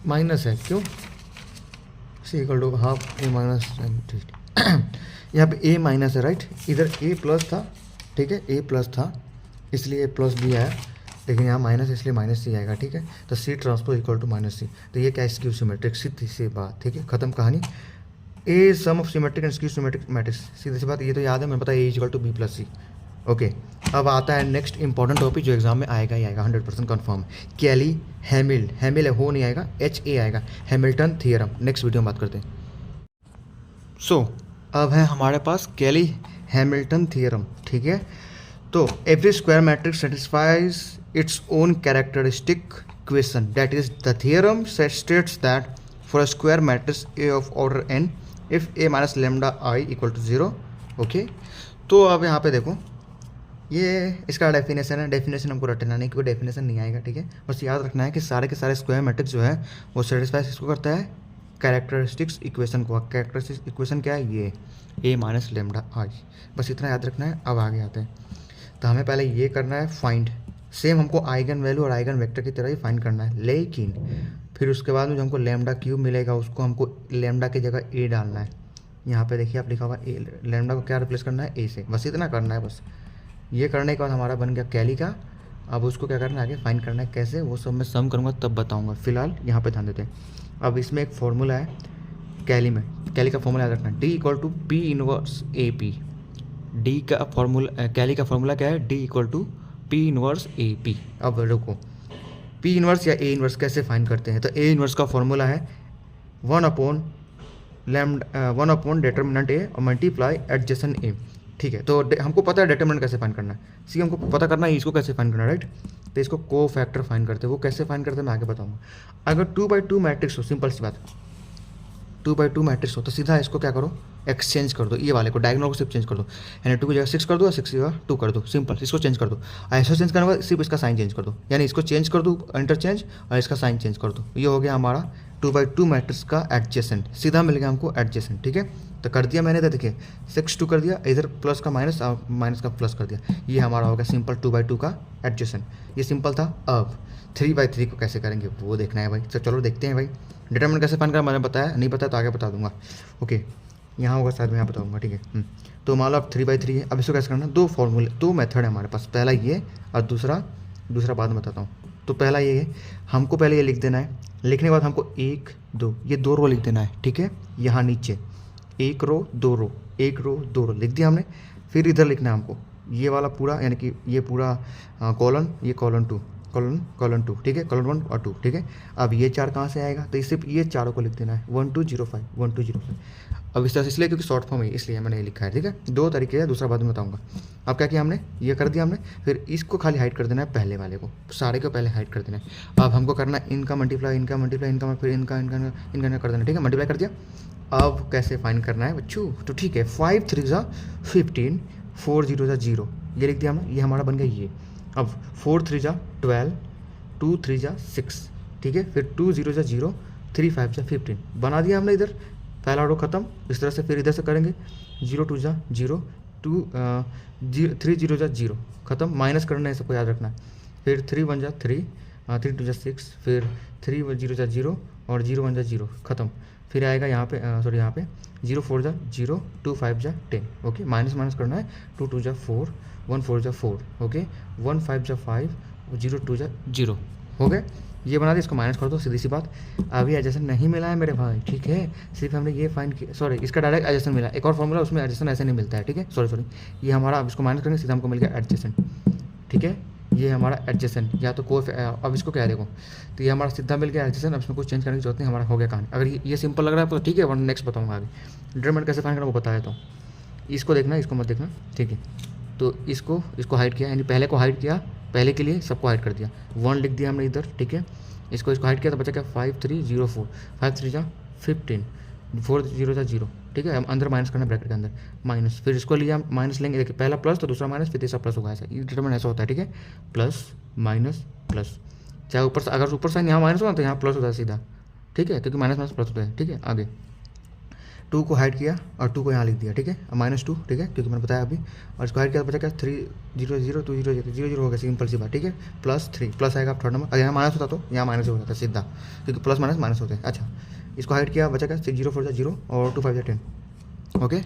A: माइनस है, क्यों, C equal to half A minus, यहाँ पे ए माइनस है, राइट। इधर ए प्लस था, ठीक है, ए प्लस था इसलिए ए प्लस भी आया, लेकिन यहाँ माइनस इसलिए माइनस सी आएगा, ठीक है। तो C transpose equal to minus C, तो ये क्या, स्क्यू सिमेट्रिक, सीधी सी बात, ठीक है, खत्म कहानी। A sum of symmetric and skew symmetric matrix, सीधी सी बात, ये तो याद है, मैं पता है A equal to B plus C. Okay, अब आता है नेक्स्ट इंपॉर्टेंट टॉपिक जो एग्जाम में आएगा ही आएगा, 100% कन्फर्म, कैली हैमिल हो नहीं आएगा, HA आएगा, हैमिल्टन थियरम, नेक्स्ट वीडियो में बात करते हैं। सो अब है हमारे पास कैली हैमिल्टन थियरम, ठीक है। तो every square matrix satisfies its own characteristic equation, that is the theorem states that for a square matrix A of order n if a minus lambda i equal to 0। Okay, तो अब यहाँ पे देखो, ये इसका डेफिनेशन है, definition हमको रटना नहीं, क्योंकि डेफिनेशन नहीं आएगा, ठीक है। बस याद रखना है कि सारे के सारे स्क्वायर मैट्रिक्स जो है वो सेटिस्फाई इसको करता है, कैरेक्टरिस्टिक्स इक्वेशन को। कैरेक्टरिस्टिक्स इक्वेशन क्या है, ये ए माइनस लेमडा आई, बस इतना याद रखना है। अब आगे आते हैं, तो हमें पहले ये करना है फाइंड, सेम हमको आइगन वैल्यू और आइगन वेक्टर की तरह ही फाइंड करना है, लेकिन फिर उसके बाद में जो हमको लेमडा क्यूब मिलेगा उसको हमको लेमडा की जगह ए डालना है। यहाँ पे देखिए आप लिखा हुआ ए, लेमडा को क्या रिप्लेस करना है, ए से, बस इतना करना है। बस ये करने के बाद हमारा बन गया कैली का। अब उसको क्या करना है, आगे फाइंड करना है, कैसे वो सब मैं सम करूँगा तब बताऊँगा, फिलहाल यहाँ पे ध्यान देते हैं। अब इसमें एक फॉर्मूला है कैली में, कैली का फॉर्मूला याद रखना है, D equal to P inverse A P. D का फॉर्मूला, कैली का फॉर्मूला क्या है, D equal to P inverse A P. अब रुको, पी इनवर्स या ए इनवर्स कैसे फाइंड करते हैं, तो ए इनवर्स का फॉर्मूला है 1/1 डिटर्मिनेंट ए और मल्टीप्लाई एडजेसेंट ए, ठीक है। तो हमको पता है डिटर्मिनेंट कैसे फाइंड करना है, सी हमको पता करना है इसको कैसे फाइंड करना है, राइट। तो इसको को फैक्टर फाइंड करते हैं, वो कैसे फाइंड करते हैं मैं आगे बताऊंगा। अगर 2/2 मैट्रिक्स हो, सिंपल सी बात, 2/2 मैट्रिक्स हो तो सीधा इसको क्या करो, एक्सचेंज कर दो, ये वाले को डायगोनल को सिर्फ चेंज कर दो, यानी 2 की जगह 6 कर दो और 6 की जगह 2 कर दो, सिंपल, इसको चेंज कर दो। ऐसा चेंज करने के बाद सिर्फ इसका साइन चेंज कर दो, यानी इसको चेंज कर दो इंटरचेंज और इसका साइन चेंज कर दो, ये हो गया हमारा 2/2 मैट्रिक्स का एडजेसेंट, सीधा मिल गया हमको एडजेसेंट, ठीक है। तो कर दिया मैंने, तो देखिए 6 2 कर दिया, इधर प्लस का माइनस और माइनस का प्लस कर दिया, ये हमारा हो गया सिंपल 2/2 का एडजेसेंट, ये सिंपल था। अब 3/3 को कैसे करेंगे वो देखना है भाई, तो चलो देखते हैं भाई। डिटरमिनेंट कैसे फाइंड करना मैंने बताया, नहीं पता तो आगे बता दूंगा। ओके, यहाँ होगा शायद, मैं यहाँ बताऊँगा, ठीक है। तो मान लो अब 3/3 है, अब इसको कैसे करना, दो मेथड है हमारे पास, पहला ये और दूसरा बाद में बताता हूँ। तो पहला ये है, हमको पहले ये लिख देना है, लिखने के बाद हमको 1 2 ये 2 रो लिख देना है, ठीक है। यहाँ नीचे 1 रो 2 रो 1 रो 2 रो लिख दिया हमने। फिर इधर लिखना है हमको ये वाला पूरा, यानी कि ये पूरा कॉलन, ये कॉलन 2, ठीक है, कॉलन 1 और 2, ठीक है। अब ये 4 कहाँ से आएगा, तो सिर्फ ये चारों को लिख देना है, 1 2 0 5 1 2 0 5। अब इस तरह से, इसलिए क्योंकि शॉर्ट फॉर्म है इसलिए मैंने ये लिखा है, ठीक है। 2 तरीके है, दूसरा बाद में बताऊंगा। अब क्या किया हमने, ये कर दिया हमने, फिर इसको खाली हाइड कर देना है, पहले वाले को, सारे को पहले हाइड कर देना है। अब हमको करना है इनका मल्टीप्लाई, फिर इनका कर देना, ठीक है, मल्टीप्लाई कर दिया। अब कैसे फाइंड करना है बच्चों, तो ठीक है, 5 3 15 4 0 0, ये लिख दिया हमने, ये हमारा बन गया ये। अब 4 3 12 2 3 6, ठीक है, फिर 2 0 0 3 5 15 बना दिया हमने इधर, पहला रो खत्म। इस तरह से फिर इधर से करेंगे, 0 2 0 2 3 0 0 खत्म, माइनस करना है, सबको याद रखना है। फिर 3 1 3 3 2 6, फिर 3 0 0 और 0 1 0 खत्म। फिर आएगा यहाँ पे, सॉरी यहाँ पे 0 4 0 2 5 10, ओके, माइनस करना है, 2 2 4 1 4 4, ओके, 1 5 5 0 2 0 हो गए। ये बना दे, इसको माइनस कर दो, सीधी सी बात। अभी एडजेसेंट नहीं मिला है मेरे भाई, ठीक है, सिर्फ हमने ये फाइंड किया, सॉरी इसका डायरेक्ट एडजेसेंट मिला, एक और फॉर्मूला उसमें एडजेसेंट ऐसे नहीं मिलता है, ठीक है, सॉरी ये हमारा, अब इसको माइनस करेंगे सीधा हमको मिल गया एडजेसेंट, ठीक है, ये हमारा एडजेसेंट या तो अब इसको क्या देखो, तो ये हमारा सीधा मिल गया एडजेसेंट, अब इसमें कुछ चेंज करने की जरूरत नहीं, हमारा हो गया कहानी। अगर ये सिंपल लग रहा है तो ठीक है, वरना नेक्स्ट बताऊँगा आगे। डिटरमिनेंट कैसे फाइंड करना वो बताया, तो इसको देखना, इसको मत देखना, ठीक है। तो इसको हाइड किया, यानी पहले को हाइड किया, पहले के लिए सबको हाइड कर दिया, 1 लिख दिया हमने इधर, ठीक है। इसको हाइड किया तो बचा क्या 5304, 5 3 जा 15, 4 0 जा 0, ठीक है। हम अंदर माइनस करना ब्रैकेट के अंदर माइनस, फिर इसको लिया माइनस लेंगे, देखिए पहला प्लस तो दूसरा माइनस, फिर तीसरा प्लस होगा, ऐसा ये डिटरमिनेंट ऐसा होता है, ठीक है। प्लस माइनस प्लस, चाहे ऊपर से, अगर ऊपर साइन यहाँ माइनस होगा तो यहाँ प्लस होता है सीधा, ठीक है, क्योंकि माइनस माइनस प्लस होता है, ठीक है। आगे 2 को हाइड किया और 2 को यहाँ लिख दिया, ठीक है, -2, ठीक है, क्योंकि मैंने बताया अभी, और इसको हाइड किया तो बचा क्या 3 0 0 2 0 0 0 0 हो गया, सिंपल सी बात, ठीक है। +3 प्लस आएगा आप थर्ड नंबर, अगर यहाँ माइनस होता तो यहाँ माइनस हो जाता सीधा, क्योंकि प्लस माइनस माइनस होते हैं। अच्छा, इसको हाइड किया, बचा क्या 6 0 4 0 और 2 5 10, ओके,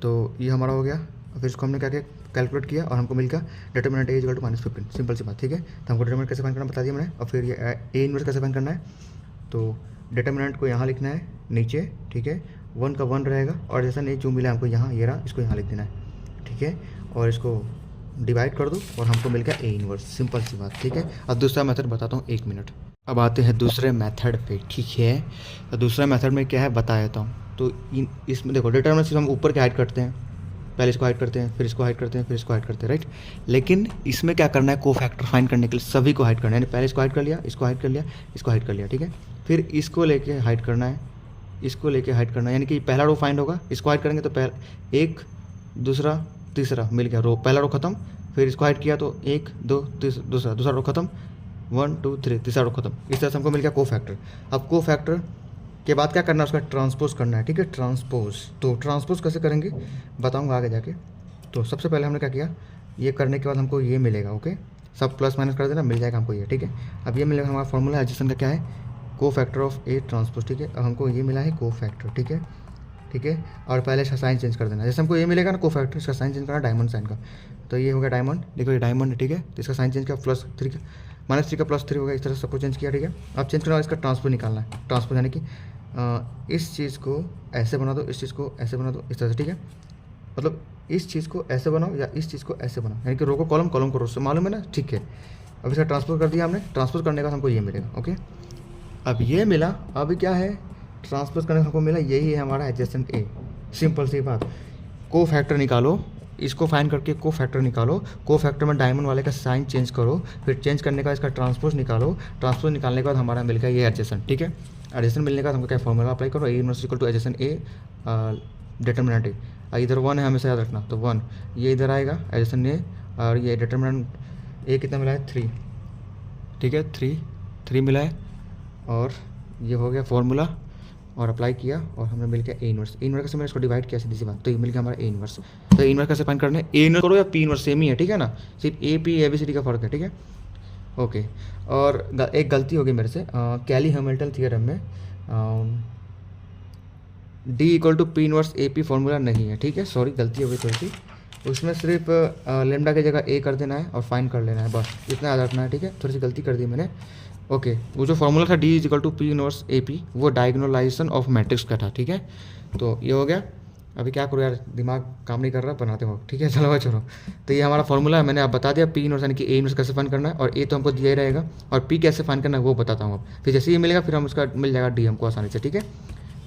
A: तो ये हमारा हो गया। फिर इसको हमने क्या किया, कैलकुलेट किया और हमको मिल गया डिटरमिनेंट A = -15, सिंपल सी बात, ठीक है। तो हमको डिटरमिनेंट कैसे फाइंड करना बता दिया मैंने, और फिर ये A इनवर्स कैसे फाइंड करना है, तो डिटरमिनेंट को यहाँ लिखना है नीचे, ठीक है, 1 का 1 रहेगा, और जैसा नहीं जो मिला हमको यहाँ, ये रहा, इसको यहाँ लिख देना है, ठीक है, और इसको डिवाइड कर दो और हमको मिल गया A इनवर्स, सिंपल सी बात, ठीक है। अब दूसरा मेथड बताता हूँ, 1 मिनट। अब आते हैं दूसरे मेथड पे, ठीक है। तो दूसरा मेथड में क्या है बता देता हूँ। तो इसमें देखो, डिटरमिनेंट सिर्फ हम ऊपर के हाइड करते हैं, पहले इसको हाइड करते हैं, फिर इसको हाइड करते हैं, फिर इसको हाइड करते हैं, राइट। लेकिन इसमें क्या करना है, कोफैक्टर फाइंड करने के लिए सभी को हाइड करना है, यानी पहले इसको हाइड कर लिया, इसको हाइड कर लिया, इसको हाइड कर लिया, ठीक है। फिर इसको लेके हाइड करना है, इसको लेके हाइड करना है, यानी कि पहला रो फाइंड होगा, इसको हाइड करेंगे तो पहला 1 दूसरा तीसरा मिल गया रो, पहला रो खत्म, फिर इसको हाइड किया तो 1 2 दूसरा रो खत्म, 1 2 3 तीसरा रो खत्म, इस तरह से हमको मिल गया कोफैक्टर। अब कोफैक्टर के बाद क्या करना है, उसका ट्रांसपोज करना है, ठीक है, ट्रांसपोज। तो ट्रांसपोज कैसे करेंगे बताऊंगा आगे जाके। तो सबसे पहले हमने क्या किया, ये करने के बाद हमको ये मिलेगा, ओके, सब प्लस माइनस कर देना, मिल जाएगा हमको ये, ठीक है। अब ये मिलेगा, हमारा फॉर्मूला एडजेसेंट का क्या है, कोफैक्टर ऑफ A ट्रांसपोज, ठीक है। अब हमको ये मिला है कोफैक्टर, ठीक है, ठीक है। और पहले इसका साइन चेंज कर देना, जैसे हमको ये मिलेगा ना कोफैक्टर, इसका साइन चेंज करना डायमंड साइन का, तो ये हो गया डायमंड, देखो ये डायमंड है, ठीक है। तो इसका साइन चेंज किया, +3 का -3 का +3 हो गया, इस तरह से सबको चेंज किया, ठीक है। अब चेंज करना, इसका ट्रांसपोज निकालना है, ट्रांसपोज यानी कि इस चीज़ को ऐसे बना दो, इस चीज़ को ऐसे बना दो, इस तरह से, ठीक है। मतलब इस चीज़ को ऐसे बनाओ या इस चीज़ को ऐसे बनाओ, यानी कि रो को कॉलम, कॉलम को रो से, मालूम है ना, ठीक है। अब इसका ट्रांसपोज कर दिया हमने, ट्रांसपोज करने का हमको ये मिलेगा, ओके। अब ये मिला, अभी क्या है, ट्रांसपोज करने का हमको मिला, यही है हमारा एडजेसेंट A, सिंपल सी बात। कोफैक्टर निकालो, इसको फाइंड करके कोफैक्टर निकालो, कोफैक्टर में डायमंड वाले का साइन चेंज करो, फिर चेंज करने के बाद इसका ट्रांसपोज निकालो, ट्रांसपोज निकालने के बाद हमारा मिल गया ये एडजेसेंट, ठीक है। एडजेसेंट मिलने के बाद हमको क्या फॉर्मूला अप्लाई करो, A inverse = adjacent A determinant A, इधर 1 है हमेशा याद रखना, तो 1 ये इधर आएगा एडजेसेंट A, और ये डिटरमिनेंट A कितना मिला है 3, ठीक है, 3 मिला है, और ये हो गया फॉर्मूला, और अप्लाई किया और हमने मिल गया A इनवर्स। A इनवर्स कैसे मैंने इसको डिवाइड किया, सीधी सी बात, तो ये मिल गया हमारा A इनवर्स। तो A इनवर्स कैसे फाइंड करना है, A इनवर्स करो या P इनवर्स, सेम ही है, ठीक है ना, सिर्फ A P ABCD का फर्क है, ठीक है, ओके। और एक गलती होगी मेरे से, कैली हैमिल्टन थ्योरम में D = P inverse AP formula नहीं है, ठीक है, सॉरी गलती हो गई थोड़ी सी, उसमें सिर्फ लेमडा की जगह A कर देना है और फाइंड कर लेना है, बस इतना याद रखना है, ठीक है। थोड़ी सी गलती कर दी मैंने, ओके। वो जो फॉर्मूला था D = P इनवर्स AP, वो डायगोनलाइजेशन ऑफ मैट्रिक्स का था, ठीक है। तो ये हो गया। अभी क्या करो यार, दिमाग काम नहीं कर रहा, बनाते हो, ठीक है, चलो भाई छोड़ो। तो ये हमारा फॉर्मूला है, मैंने आप बता दिया, P इनवर्स यानी कि A इनवर्स कैसे फाइंड करना है, और A तो हमको दिया ही रहेगा, और P कैसे फाइंड करना है वो बताता हूँ अब। फिर जैसे ये मिलेगा फिर हम उसका मिल जाएगा D हमको आसानी से, ठीक है।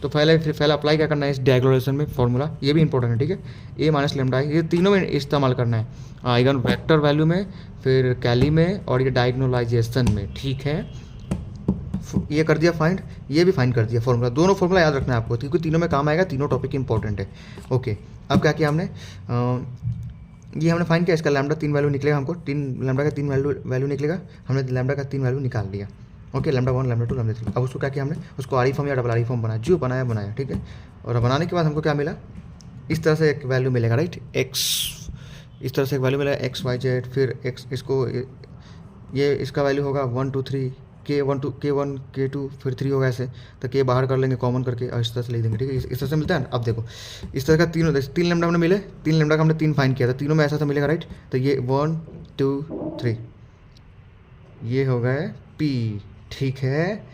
A: तो पहले अप्लाई क्या करना है इस डायगोनलाइजेशन में फॉर्मूला, ये भी इंपॉर्टेंट है, ठीक है। A माइनस लेमडा, ये तीनों में इस्तेमाल करना है, आइगन वेक्टर वैल्यू में, फिर कैली में, और ये डायगोनलाइजेशन में, ठीक है। ये कर दिया फाइंड, ये भी फाइंड कर दिया फॉर्मूला, दोनों फॉर्मूला याद रखना है आपको, क्योंकि तीनों में काम आएगा, तीनों टॉपिक इंपॉर्टेंट है, ओके। अब क्या किया हमने, ये हमने फाइंड किया, इसका लैम्डा 3 वैल्यू निकलेगा, हमको लैम्डा का 3 वैल्यू निकलेगा, हमने लैम्डा का 3 वैल्यू निकाल लिया, ओके, लैम्डा 1 लैम्डा 2 लैम्डा 3। अब उसको क्या किया हमने, उसको आरी फॉर्म या डबल आरी फॉर्म बनाया, जो बनाया, ठीक है। और बनाने के बाद हमको क्या मिला, इस तरह से एक वैल्यू मिलेगा, राइट, x, इस तरह से एक वैल्यू मिलेगा XYZ, फिर x, इसको ये इसका वैल्यू होगा 1 2 3, K1 K2 फिर 3 होगा ऐसे, तो K बाहर कर लेंगे कॉमन करके, और इस तरह से लिख देंगे, ठीक है। इस तरह से मिलता है ना। अब देखो इस तरह का 3 लैम्डा हमने मिले, 3 लैम्डा का हमने 3 फाइंड किया था, तीनों में ऐसा तो मिलेगा, राइट। तो ये 1 2 3 ये हो गए पी, ठीक है।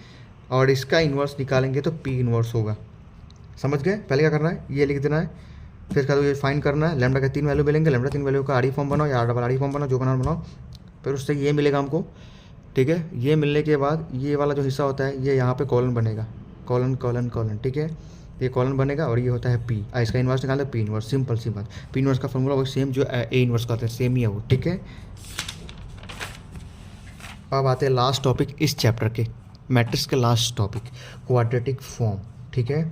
A: और इसका इन्वर्स निकालेंगे तो पी इन्वर्स होगा, समझ गए। पहले क्या करना है, ये लिख देना है, फिर इसका ये फाइंड करना है। लैम्डा के 3 वैल्यू मिलेंगे, लैम्डा 3 वैल्यू का आर फॉर्म बनाओ या आर डबल आर फॉर्म बनाओ, जो बनाओ बनाओ, फिर उससे ये मिलेगा हमको, ठीक है। ये मिलने के बाद ये वाला जो हिस्सा होता है ये यहाँ पे कॉलन बनेगा, कॉलन कॉलन कॉलन, ठीक है। ये कॉलन बनेगा और ये होता है पी। इसका इन्वर्स निकालते हैं पी इन्वर्स, सिंपल सी बात। पी इन्वर्स का फॉर्मूला वही सेम जो ए इन्वर्स का होता है, सेम ही है वो, ठीक है। अब आते हैं लास्ट टॉपिक इस चैप्टर के, मैट्रिक्स के लास्ट टॉपिक, क्वाड्रेटिक फॉर्म, ठीक है।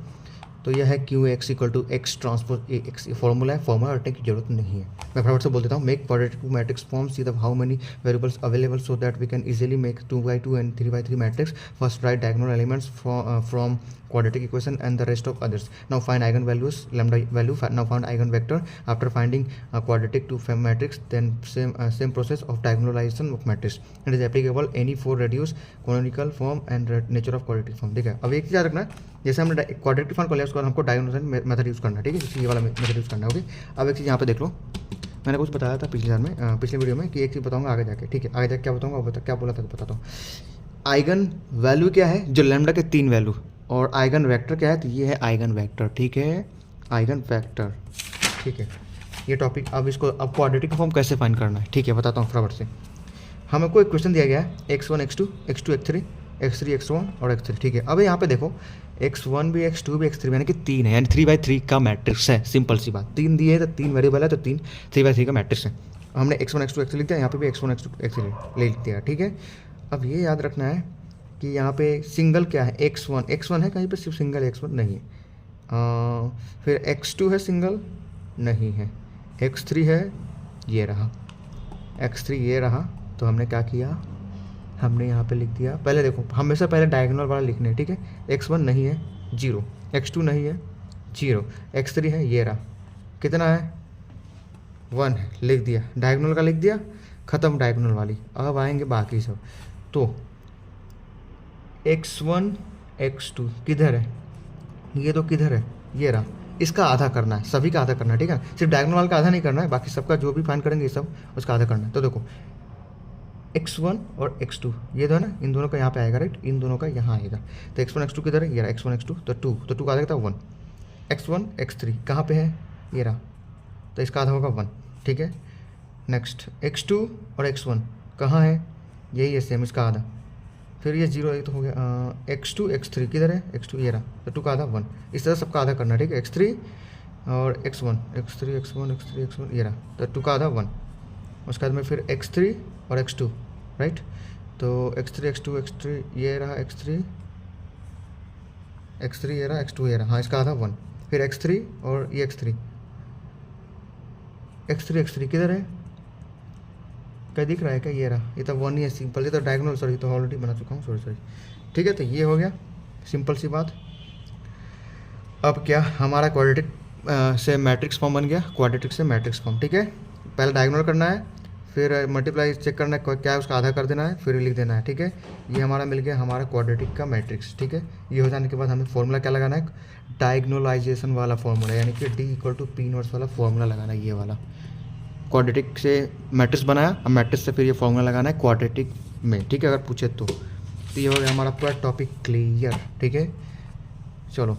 A: तो यह है Q x equal to x transpose A x, formula है, फॉर्मूला रटने की जरूरत नहीं है। मैं फटाफट से बोल देता हूँ, make quadratic matrix form, see the how many variables available so that we can easily make 2x2 and 3x3 matrix. First right diagonal elements from quadratic equation and the rest of others. Now find eigenvalues, lambda value. Now find eigenvector. After finding a quadratic to matrix, then same process of diagonalization of matrix. It is applicable any for reduced canonical form and nature of quadratic form. ठीक है। अब एक चीज़ याद रखना है, जैसे हमने quadratic form को लिया उसके बाद हमको डायगोनलाइजेशन मेथड यूज़ करना है, ठीक है। जैसे ये वाला मेथड यूज़ करना है, ओके। अब एक चीज़ यहाँ पे देख लो, मैंने कुछ बताया था पिछले वीडियो में कि एक चीज़ बताऊँगा आगे जाके, ठीक है। आगे जाके क्या बताऊँगा, क्या बोला था बताता हूँ। आइगन वैल्यू क्या है, जो लैम्डा के 3 वैल्यू, और आइगन वेक्टर क्या है, तो ये है आइगन वेक्टर, ठीक है, आइगन वेक्टर, ठीक है। ये टॉपिक, अब इसको अब क्वाड्रेटिक फॉर्म कैसे फाइंड करना है, ठीक है, बताता हूँ फटाफट से। हमको एक क्वेश्चन दिया गया है x1 x2 x2 x3 x3 x1 और x3, ठीक है। अब यहाँ पे देखो x1 भी x2 भी x3 यानी कि 3 है, यानी 3x3 का मैट्रिक्स है, सिंपल सी बात। 3 दिए है तो 3 वेरिएबल है तो 3x3 का मैट्रिक्स है। हमने x1 x2 x3 लिख दिया, यहाँ पे भी x1 x2 x3 ले लिख दिया, ठीक है। अब ये याद रखना है कि यहाँ पे सिंगल क्या है, x1 है, कहीं पे सिर्फ सिंगल x1 नहीं है। फिर x2 है, सिंगल नहीं है, x3 है, ये रहा x3, ये रहा। तो हमने क्या किया, हमने यहाँ पे लिख दिया, पहले देखो हमेशा पहले डायगोनल वाला लिखने है, ठीक है। x1 नहीं है, 0, x2 नहीं है, 0, x3 है, ये रहा, कितना है, 1 है, लिख दिया, डायगोनल का लिख दिया, ख़त्म डायगोनल वाली। अब आएंगे बाकी सब, तो x1 x2 किधर है, ये तो किधर है, ये रहा, इसका आधा करना है, सभी का आधा करना है, ठीक है। सिर्फ डायगोनल वाला का आधा नहीं करना है, बाकी सबका जो भी फाइंड करेंगे ये सब उसका आधा करना है। तो देखो x1 और x2 ये दो है ना, इन दोनों का यहाँ पे आएगा, राइट, इन दोनों का यहाँ आएगा। तो x1 x2 किधर है, ये रहा, x1 x2 तो 2 का आधा कितना, 1, x1 x3 कहाँ पे है, ये रहा, तो इसका आधा होगा 1, ठीक है। नेक्स्ट x2 और x1 कहाँ है, यही है सेम, इसका आधा, फिर ये 0 ये तो हो गया। x2 x3 किधर है, x2 ये रहा, तो 2 का आधा 1, इस तरह सबका आधा करना है, ठीक है। x3 और x1 x3 x1 x3 x1 ये रहा, तो 2 का आधा 1, उसके बाद में फिर x3 और x2, राइट, तो x3 x2 x3 ये रहा, x3 ये रहा, x2 ये रहा, हाँ, इसका आधा 1, फिर x3 और ये x3 किधर है, क्या दिख रहा है क्या, ये रहा, ये तो 1 ही है, सिंपल, ये तो डायगोनल, सॉरी तो ऑलरेडी बना चुका हूँ, सॉरी, ठीक है। तो ये हो गया सिंपल सी बात। अब क्या, हमारा क्वाड्रेटिक से मैट्रिक्स फॉर्म बन गया, क्वाड्रेटिक से मैट्रिक्स फॉर्म, ठीक है। पहले डायगोनल करना है, फिर मल्टीप्लाई चेक करना है क्या है, उसका आधा कर देना है, फिर लिख देना है, ठीक है। ये हमारा मिल गया हमारा क्वाड्रेटिक का मैट्रिक्स, ठीक है। ये हो जाने के बाद हमें फॉर्मूला क्या लगाना है, डायगोनलाइजेशन वाला फॉर्मूला, यानी कि D = P इनवर्स वाला फॉर्मूला लगाना है, ये वाला। क्वाड्रेटिक से मैट्रिक्स बनाया, अब मैट्रिक्स से फिर ये फॉर्मूला लगाना है क्वाड्रेटिक में, ठीक है, अगर पूछे तो। ये हो गया हमारा पूरा टॉपिक क्लियर, ठीक है। चलो